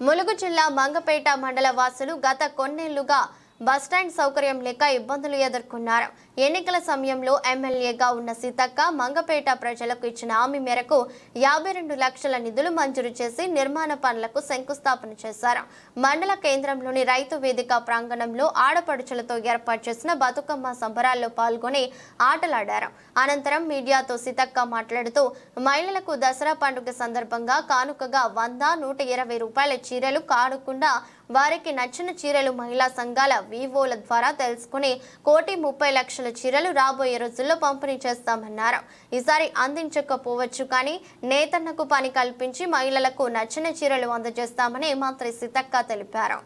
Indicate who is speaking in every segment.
Speaker 1: ములుగు జిల్లా మంగపేట మండల వాసులు గత కొన్నేళ్లుగా బస్టాండ్ సౌకర్యం లేక ఇబ్బందులు ఎదుర్కొన్నారు. ఎన్నికల సమయంలో ఎమ్మెల్యేగా ఉన్న సీతక్క మంగపేట ప్రజలకు ఇచ్చిన హామీ మేరకు 52 లక్షల నిధులు మంజూరు చేసి నిర్మాణ పనులకు శంకుస్థాపన చేశారు. మండల కేంద్రంలోని రైతు వేదిక ప్రాంగణంలో ఆడపడుచులతో ఏర్పాటు చేసిన బతుకమ్మ సంబరాల్లో పాల్గొని ఆటలాడారు. అనంతరం మీడియాతో సీతక్క మాట్లాడుతూ మహిళలకు దసరా పండుగ సందర్భంగా కానుకగా 100-120 రూపాయల చీరలు కానుకుండా వారికి నచ్చిన చీరలు మహిళా సంఘాల వివోల ద్వారా తెలుసుకుని 1,30 లక్షల చీరలు రాబోయే రోజుల్లో పంపిణీ చేస్తామన్నారు. ఈసారి అందించకపోవచ్చు కానీ నేతన్నకు పని కల్పించి మహిళలకు నచ్చిన చీరలు అందజేస్తామని మంత్రి సీతక్క తెలిపారు.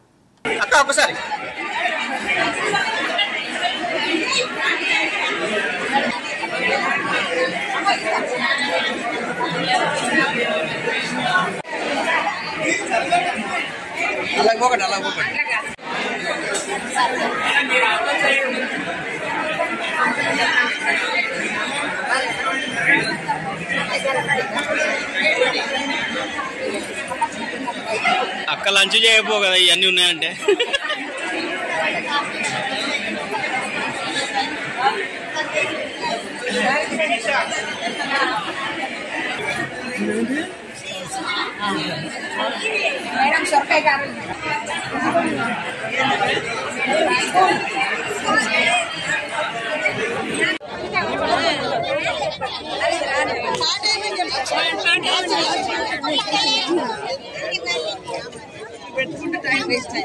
Speaker 2: అక్క లంచ్ చేయబో కదా ఇవన్నీ ఉన్నాయంటే
Speaker 3: మేడం సొరకాయ కావాలి. పెట్టుకుంటే టైం వేస్ట్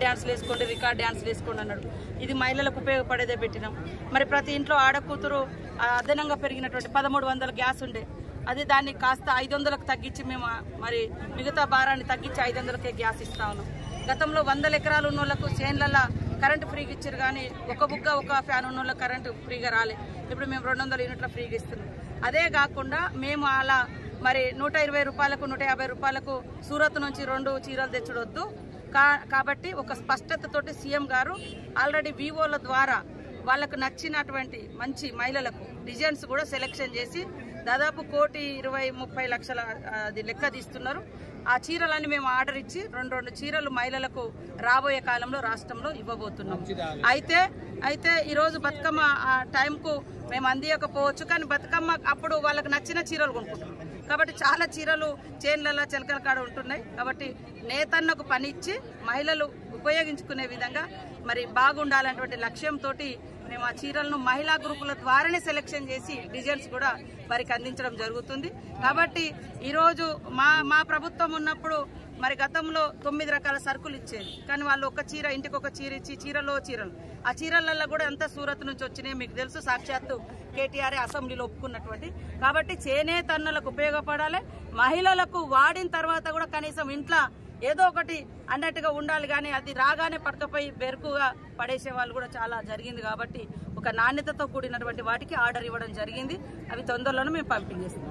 Speaker 3: డాన్స్లు వేసుకోండి, రికార్డ్ డాన్స్లు వేసుకోండి అన్నాడు. ఇది మహిళలకు ఉపయోగపడేదే పెట్టినాం. మరి ప్రతి ఇంట్లో ఆడకూతురు అదనంగా పెరిగినటువంటి 1300 గ్యాస్ ఉండే, అది దాన్ని కాస్త 500కు తగ్గించి మేము మరి మిగతా భారాన్ని తగ్గించి 500కే గ్యాస్ ఇస్తా ఉన్నాం. గతంలో 100 ఎకరాలు ఉన్న వాళ్ళకు చేన్లలో కరెంటు ఫ్రీగా ఇచ్చారు కానీ ఒక బుగ్గ ఒక ఫ్యాన్ ఉన్న వాళ్ళకి కరెంటు ఫ్రీగా రాలే. ఇప్పుడు మేము 200 యూనిట్ల ఫ్రీగా ఇస్తున్నాం. అదే కాకుండా మేము అలా మరి 120 రూపాయలకు 150 రూపాయలకు సూరత్ నుంచి 2 చీరలు తెచ్చుడొద్దు కాబట్టి ఒక స్పష్టతతోటి సీఎం గారు ఆల్రెడీ వివోల ద్వారా వాళ్ళకు నచ్చినటువంటి మంచి మహిళలకు డిజైన్స్ కూడా సెలెక్షన్ చేసి దాదాపు 1,20-30 లక్షల లెక్క తీస్తున్నారు. ఆ చీరలన్నీ మేము ఆర్డర్ ఇచ్చి 2 చీరలు మహిళలకు రాబోయే కాలంలో రాష్ట్రంలో ఇవ్వబోతున్నాం. అయితే ఈరోజు బతుకమ్మ టైంకు మేము అందియకపోవచ్చు కానీ బతుకమ్మ అప్పుడు వాళ్ళకు నచ్చిన చీరలు కొనుక్కుంటున్నాం కాబట్టి చాలా చీరలు చేన్లలో చిలకల కాడ ఉంటున్నాయి. కాబట్టి నేతన్నకు పని ఇచ్చి మహిళలు ఉపయోగించుకునే విధంగా మరి బాగుండాలన్నటువంటి లక్ష్యంతో మేము ఆ చీరలను మహిళా గ్రూపుల ద్వారానే సెలెక్షన్ చేసి డిజైన్స్ కూడా వారికి అందించడం జరుగుతుంది. కాబట్టి ఈరోజు మా ప్రభుత్వం ఉన్నప్పుడు మరి గతంలో 9 రకాల సరుకులు ఇచ్చేది కానీ వాళ్ళు ఒక చీర ఇంటికి ఒక చీర ఇచ్చి చీరలు ఆ చీరలలో కూడా ఎంత సూరత్ నుంచి వచ్చినాయి మీకు తెలుసు. సాక్షాత్తు కేటీఆర్ అసెంబ్లీలో ఒప్పుకున్నటువంటి. కాబట్టి చేనేతన్నలకు ఉపయోగపడాలి, మహిళలకు వాడిన తర్వాత కూడా కనీసం ఇంట్లో ఏదో ఒకటి అన్నట్టుగా ఉండాలి కానీ అది రాగానే పట్టుకపోయి బెరుకుగా పడేసే వాళ్ళు కూడా చాలా జరిగింది. కాబట్టి ఒక నాణ్యతతో కూడినటువంటి వాటికి ఆర్డర్ ఇవ్వడం జరిగింది. అవి తొందరలోనే మేము పంపిణీ చేస్తాం.